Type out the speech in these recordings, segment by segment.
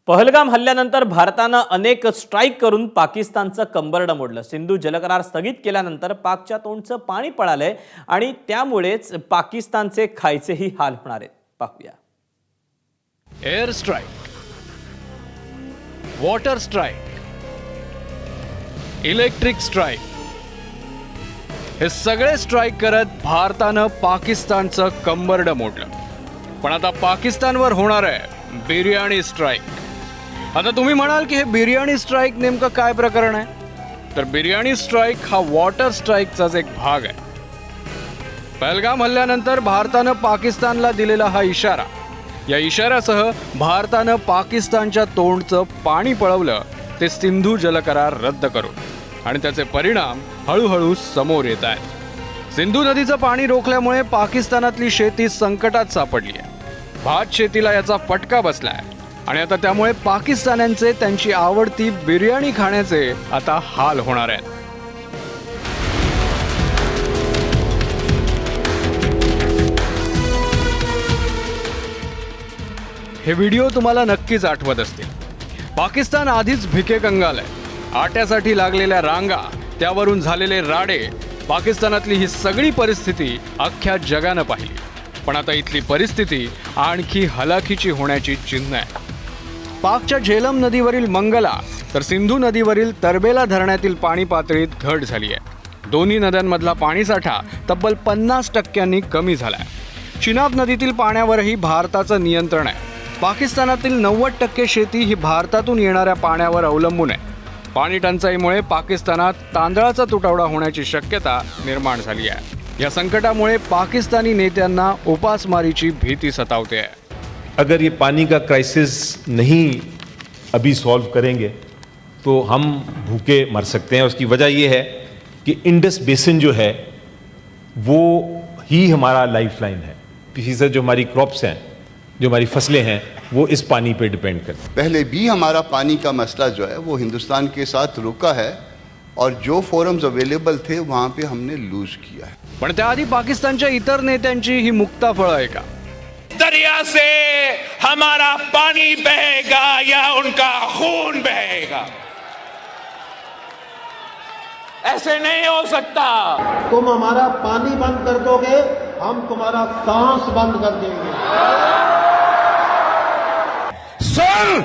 पहलगाम हल्ल्यानंतर भारतानं अनेक स्ट्राईक करून पाकिस्तानचं कंबरडं मोडलं. सिंधू जलकरार स्थगित केल्यानंतर पाकच्या तोंडचं पाणी पळालंय आणि त्यामुळेच पाकिस्तानचे खायचेही हाल होणार आहेत. पाहूया. Air strike, water strike, electric strike, हे सगळे स्ट्राईक करत भारतानं पाकिस्तानचं कंबरडं मोडलं. पण आता पाकिस्तानवर होणार आहे बिर्याणी स्ट्राईक. आता तुम्ही म्हणाल की हे बिर्याणी स्ट्राईक नेमकं काय प्रकरण आहे? तर बिर्याणी स्ट्राईक हा वॉटर स्ट्राईकचाच एक भाग आहे. पहलगाम हल्ल्यानंतर भारतानं पाकिस्तानला दिलेला हा इशारा, या इशाऱ्यासह भारतानं पाकिस्तानच्या तोंडचं पाणी पळवलं ते सिंधू जलकरार रद्द करून, आणि त्याचे परिणाम हळूहळू समोर येत आहेत. सिंधू नदीचं पाणी रोखल्यामुळे पाकिस्तानातली शेती संकटात सापडली आहे. भात शेतीला याचा फटका बसलाय आणि आता त्यामुळे पाकिस्तान्यांचे त्यांची आवडती बिर्याणी खाण्याचे आता हाल होणार आहेत. हे व्हिडिओ तुम्हाला नक्कीच आठवत असतील. पाकिस्तान आधीच भिके कंगाल आहे. आट्यासाठी लागलेल्या रांगा, त्यावरून झालेले राडे, पाकिस्तानातली ही सगळी परिस्थिती अख्ख्या जगानं पाहिली. पण आता इथली परिस्थिती आणखी हलाखीची होण्याची चिन्ह आहे. पाकच्या झेलम नदीवरील मंगला तर सिंधू नदीवरील तरबेला धरणातील पाणी पातळीत घट झाली आहे. दोन्ही नद्यांमधला पाणीसाठा तब्बल 50% कमी झालाय. चिनाब नदीतील पाण्यावरही भारताचं नियंत्रण आहे. पाकिस्तानातील 90% शेती ही भारतातून येणाऱ्या पाण्यावर अवलंबून आहे. पाणी टंचाईमुळे पाकिस्तानात तांदळाचा तुटवडा होण्याची शक्यता निर्माण झाली आहे. या संकटामुळे पाकिस्तानी नेत्यांना उपासमारीची भीती सतावते आहे. अगर ये पानी का क्राइसिस नहीं अभी सॉल्व करेंगे तो हम भूखे मर सकते हैं. उसकी वजह ये है कि इंडस बेसिन जो है वो ही हमारा लाइफलाइन है. फीसद जो हमारी क्रॉप्स हैं, जो हमारी फसलें हैं, वो इस पानी पे डिपेंड करती हैं. पहले भी हमारा पानी का मसला जो है वो हिंदुस्तान के साथ रुका है और जो फोरम्स अवेलेबल थे वहाँ पे हमने लूज किया है. पण त्याआधी पाकिस्तानच्या इतर नेत्यांची ही मुक्ताफळं आहे का? दरिया से हमारा पानी बहेगा या उनका खून बहेगा, ऐसे नहीं हो सकता. तुम हमारा पानी बंद कर दोगे, हम तुम्हारा सांस बंद कर देंगे. सुन,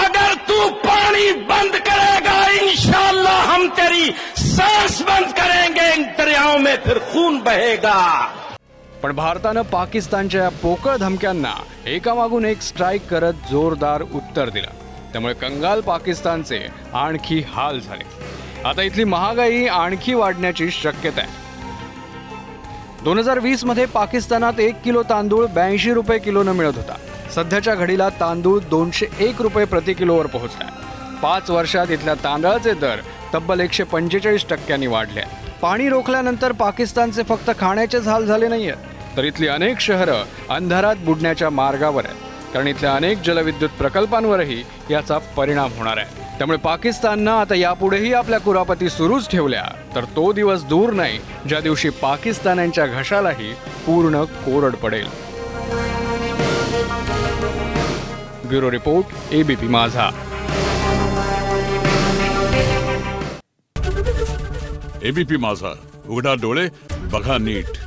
अगर तू पानी बंद करेगा इंशाअल्लाह हम तेरी सांस बंद करेंगे. इन दरियाओं में फिर खून बहेगा. पण भारतानं पाकिस्तानच्या या पोकळ धमक्यांना एकामागून एक स्ट्राईक करत जोरदार उत्तर दिलं. त्यामुळे कंगाल पाकिस्तानचे आणखी हाल झाले. आता इथली महागाई आणखी वाढण्याची शक्यता आहे. 2020 मध्ये पाकिस्तानात 1 किलो तांदूळ 82 रुपये किलोनं मिळत होता. सध्याच्या घडीला तांदूळ 201 रुपये प्रति किलोवर पोहोचलाय. 5 वर्षात इथल्या तांदळाचे दर तब्बल 145% वाढले. पाणी रोखल्यानंतर पाकिस्तानचे फक्त खाण्याचेच हाल झाले नाहीयेत, तर इथली अनेक शहरं अंधारात बुडण्याच्या मार्गावर आहेत. कारण इथल्या अनेक जलविद्युत प्रकल्पांवरही याचा परिणाम होणार आहे. त्यामुळे पाकिस्ताननं आता यापुढेही आपल्या कुरापती सुरूच ठेवल्या तर तो दिवस दूर नाही ज्या दिवशी पाकिस्तान्यांच्या घशालाही पूर्ण कोरड पडेल. ब्युरो रिपोर्ट, ABP माझा. ABP माझा, उघडा डोळे बघा नीट.